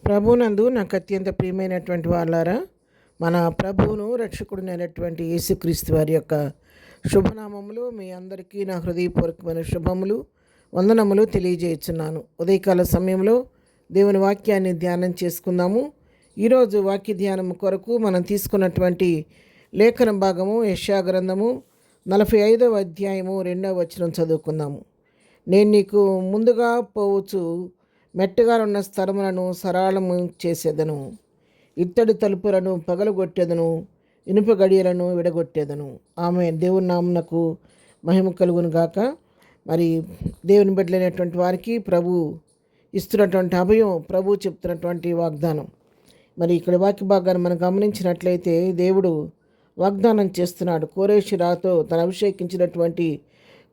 ప్రభునందు నాకు అత్యంత ప్రియమైనటువంటి వాళ్ళారా, మన ప్రభువును రక్షకుడినైనటువంటి యేసుక్రీస్తు వారి యొక్క శుభనామములు మీ అందరికీ నా హృదయపూర్వకమైన శుభములు వందనములు తెలియజేస్తున్నాను. ఉదయకాల సమయంలో దేవుని వాక్యాన్ని ధ్యానం చేసుకుందాము. ఈరోజు వాక్య ధ్యానం కొరకు మనం తీసుకున్నటువంటి లేఖన భాగము యెషయా గ్రంథము 45వ అధ్యాయము 2వ వచనం చదువుకుందాము. నేను నీకు ముందుగా పోవచ్చు మెట్టగా ఉన్న స్థలములను సరళము చేసేదను, ఇత్తడి తలుపులను పగలగొట్టేదను, ఇనుప గడియలను విడగొట్టేదను. ఆమె దేవుని నామునకు మహిమ కలుగును గాక. మరి దేవుని బిడ్డలైనటువంటి వారికి ప్రభు ఇస్తున్నటువంటి అభయం, ప్రభు చెప్తున్నటువంటి వాగ్దానం. మరి ఇక్కడ వాక్య భాగాన్ని మనం గమనించినట్లయితే దేవుడు వాగ్దానం చేస్తున్నాడు. కోరేషు రాతో తను అభిషేకించినటువంటి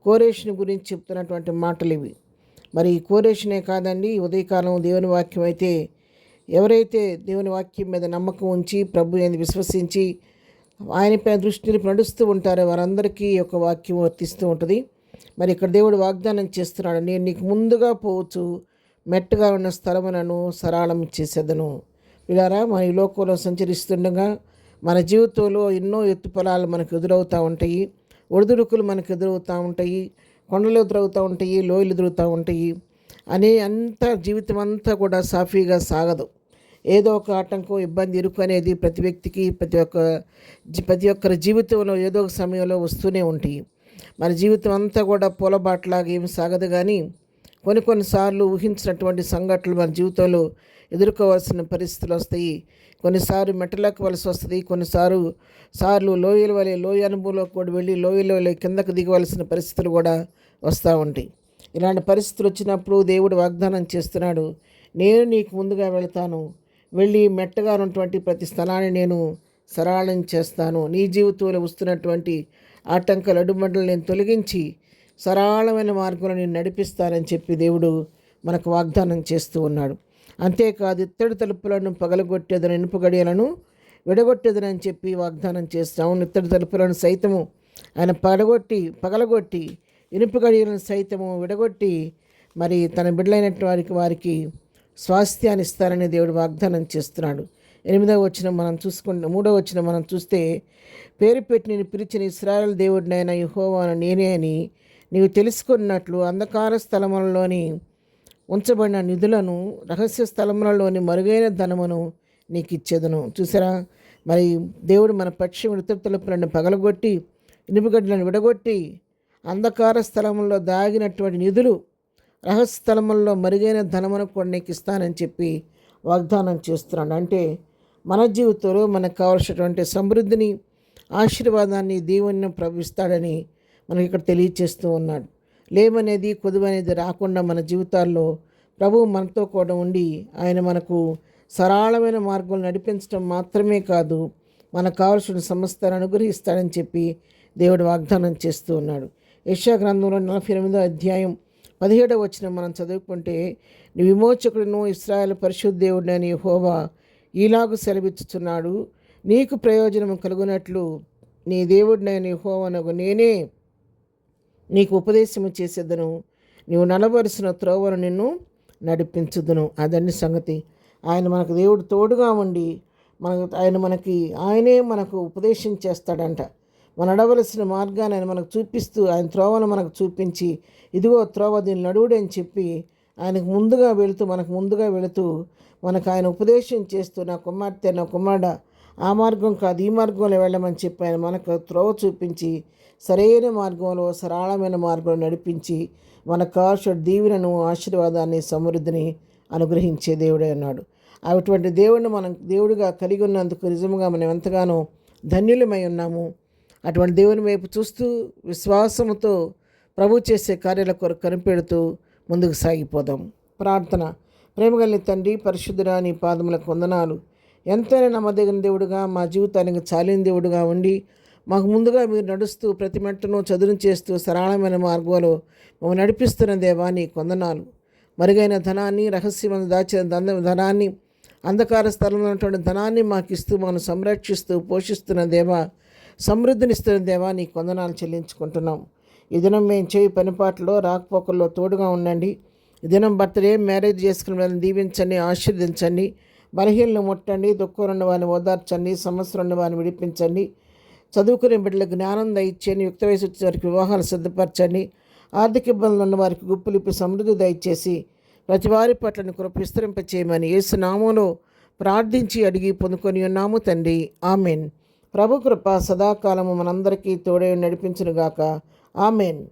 కోరేషుని గురించి చెప్తున్నటువంటి మాటలు ఇవి. మరి కోరేషునే కాదండి, ఉదయకాలం దేవుని వాక్యం అయితే ఎవరైతే దేవుని వాక్యం మీద నమ్మకం ఉంచి ప్రభు అని విశ్వసించి ఆయనపై దృష్టిని నడుస్తూ ఉంటారో వారందరికీ ఈ యొక్క వాక్యం వర్తిస్తూ ఉంటుంది. మరి ఇక్కడ దేవుడు వాగ్దానం చేస్తున్నాడు, నేను నీకు ముందుగా పోవచ్చు మెట్టగా ఉన్న స్థలములను సరళం చేసేదను. వీళ్ళారా, మన ఈ లోకంలో సంచరిస్తుండగా మన జీవితంలో ఎన్నో ఎత్తుపలాలు మనకు ఎదురవుతూ ఉంటాయి, ఒడిదుడుకులు మనకు ఎదురవుతూ ఉంటాయి, కొండలు ఎదురవుతూ ఉంటాయి, లోయలు ఎదురవుతూ ఉంటాయి. జీవితం అంతా కూడా సాఫీగా సాగదు. ఏదో ఒక ఆటంకం, ఇబ్బంది, ఇరుకు అనేది ప్రతి వ్యక్తికి ప్రతి ఒక్కరి జీవితంలో ఏదో ఒక సమయంలో వస్తూనే ఉంటాయి. మన జీవితం అంతా కూడా పూలబాటలాగా ఏమి సాగదు. కానీ కొన్నిసార్లు ఊహించినటువంటి సంఘటనలు మన జీవితంలో ఎదుర్కోవాల్సిన పరిస్థితులు వస్తాయి. కొన్నిసార్లు మెట్టలెక్కవలసి వస్తుంది, కొన్నిసార్లు లోయ అనుభవంలో కూడా వెళ్ళి లోయలో కిందకు దిగవలసిన పరిస్థితులు కూడా వస్తూ ఉంటాయి. ఇలాంటి పరిస్థితులు వచ్చినప్పుడు దేవుడు వాగ్దానం చేస్తున్నాడు, నేను నీకు ముందుగా వెళతాను, వెళ్ళి మెట్టగా ఉన్నటువంటి ప్రతి స్థలాన్ని నేను సరళం చేస్తాను, నీ జీవితంలో వస్తున్నటువంటి ఆటంకాలు అడ్డుమంటలు నేను తొలగించి సరళమైన మార్గంలో నేను నడిపిస్తానని చెప్పి దేవుడు మనకు వాగ్దానం చేస్తూ ఉన్నాడు. అంతేకాదు, ఇత్తడి తలుపులను పగలగొట్టేదని, ఇనుప గడియలను విడగొట్టేదని చెప్పి వాగ్దానం చేస్తాము. ఇత్తడి తలుపులను సైతము ఆయన పగలగొట్టి ఇనుప గడియలను సైతము విడగొట్టి మరి తన బిడ్డలైనటువంటి వారికి స్వాస్థ్యాన్ని ఇస్తారని దేవుడు వాగ్దానం చేస్తున్నాడు. 8వ వచనం మనం చూసుకుంటే, 3వ వచనం మనం చూస్తే, పేరు పెట్టి నేను పిలిచిన ఇశ్రాయేలు దేవుడినైన యెహోవాను నేనే అని నీవు తెలుసుకున్నట్లు అంధకార స్థలములలోని ఉంచబడిన నిధులను, రహస్య స్థలములలోని మరుగైన ధనమును నీకు ఇచ్చేదను. చూసారా, మరి దేవుడు మన పక్షి ఇత్తడి తలుపులను పగలగొట్టి ఇనుపగడ్డలను విడగొట్టి అంధకార స్థలముల్లో దాగినటువంటి నిధులు, రహస్య స్థలముల్లో మరుగైన ధనమును కూడా నీకు ఇస్తానని చెప్పి వాగ్దానం చేస్తున్నాడు. అంటే మన జీవితంలో మనకు కావలసినటువంటి సమృద్ధిని, ఆశీర్వాదాన్ని దేవుని ప్రవహిస్తాడని మనకి ఇక్కడ తెలియచేస్తూ ఉన్నాడు. లేమనేది, కొదువనేది రాకుండా మన జీవితాల్లో ప్రభువు మనతో కూడా ఉండి ఆయన మనకు సరళమైన మార్గం నడిపించడం మాత్రమే కాదు, మనకు కావలసిన సమస్తాన్ని అనుగ్రహిస్తాడని చెప్పి దేవుడు వాగ్దానం చేస్తూ ఉన్నాడు. యెషయా గ్రంథంలో 48వ అధ్యాయం 17వ వచనం మనం చదువుకుంటే, నీ విమోచకుడును ఇశ్రాయేలు పరిశుద్ధ దేవుడైన యెహోవా ఈలాగు సెలవిచ్చుచున్నాడు, నీకు ప్రయోజనం కలుగునట్లు నీ దేవుడినైన యెహోవానగు నేనే నీకు ఉపదేశము చేసేదను, నీవు నడవలసిన త్రోవను నిన్ను నడిపించుదును. అదండి సంగతి. ఆయన మనకు దేవుడు తోడుగా ఉండి ఆయనే మనకు ఉపదేశం చేస్తాడంట. మన నడవలసిన మార్గాన్ని ఆయన మనకు చూపిస్తూ, ఆయన త్రోవను మనకు చూపించి, ఇదిగో త్రోవ, దీన్ని నడువుడు అని చెప్పి మనకు ముందుగా వెళుతూ మనకు ఆయన ఉపదేశం చేస్తూ, నా కుమార్తె, నా కుమారుడా, ఆ మార్గం కాదు ఈ మార్గంలో వెళ్ళమని చెప్పి ఆయన మనకు త్రోవ చూపించి సరైన మార్గంలో, సరళమైన మార్గంలో నడిపించి మనకు కావాల్సిన దీవెనను, ఆశీర్వాదాన్ని, సమృద్ధిని అనుగ్రహించే దేవుడే అన్నాడు. అటువంటి దేవుడిని మనం దేవుడిగా కలిగి ఉన్నందుకు నిజంగా మనం ఎంతగానో ధన్యులమై ఉన్నాము. అటువంటి దేవుని వైపు చూస్తూ విశ్వాసముతో ప్రభు చేసే కార్యాల కొరకు కనిపెడుతూ ముందుకు సాగిపోదాం. ప్రార్థన. ప్రేమగలిగిన తండ్రి, పరిశుద్ధుడా, నీ పాదములకు వందనాలు. ఎంతైనా నమ్మదగిన దేవుడుగా, మా జీవితానికి చాలిన దేవుడుగా ఉండి మాకు ముందుగా మీరు నడుస్తూ ప్రతి మెట్టును చదును చేస్తూ సరళమైన మార్గంలో మమ్మల్ని నడిపిస్తున్న దేవా, నీ వందనాలు. మరుగైన ధనాన్ని, రహస్యమైన దాచిన ధనాన్ని, అంధకార స్థలంలో ఉన్నటువంటి ధనాన్ని మాకు ఇస్తూ మనం సంరక్షిస్తూ పోషిస్తున్న దేవా, సమృద్ధినిస్తున్న దేవా, నీ వందనాలు చెల్లించుకుంటున్నాం. ఈ దినం మేము చేయి పనిపాట్లలో, రాకపోకల్లో తోడుగా ఉండండి. ఈ దినం బర్త్డే మ్యారేజ్ చేసుకున్న వాళ్ళని దీవించండి, ఆశీర్వదించండి. బలహీనలు ముట్టండి, దుఃఖం ఉన్న వారిని ఓదార్చండి, సమస్యలు ఉన్న వారిని విడిపించండి. చదువుకునే బిడ్డలకు జ్ఞానం దయచేయండి, యుక్త వయసు వచ్చే వారికి వివాహాలు సిద్ధపరచండి. ఆర్థిక ఇబ్బందులు ఉన్న వారికి గుప్పులిప్పి సమృద్ధి దయచేసి ప్రతి వారి పట్ల కృప విస్తరింపచేయమని యేసు నామములో ప్రార్థించి అడిగి పొందుకొని ఉన్నాము తండ్రి, ఆమెన్. ప్రభు కృప సదాకాలము మనందరికీ తోడై నడిపించునుగాక, ఆమెన్.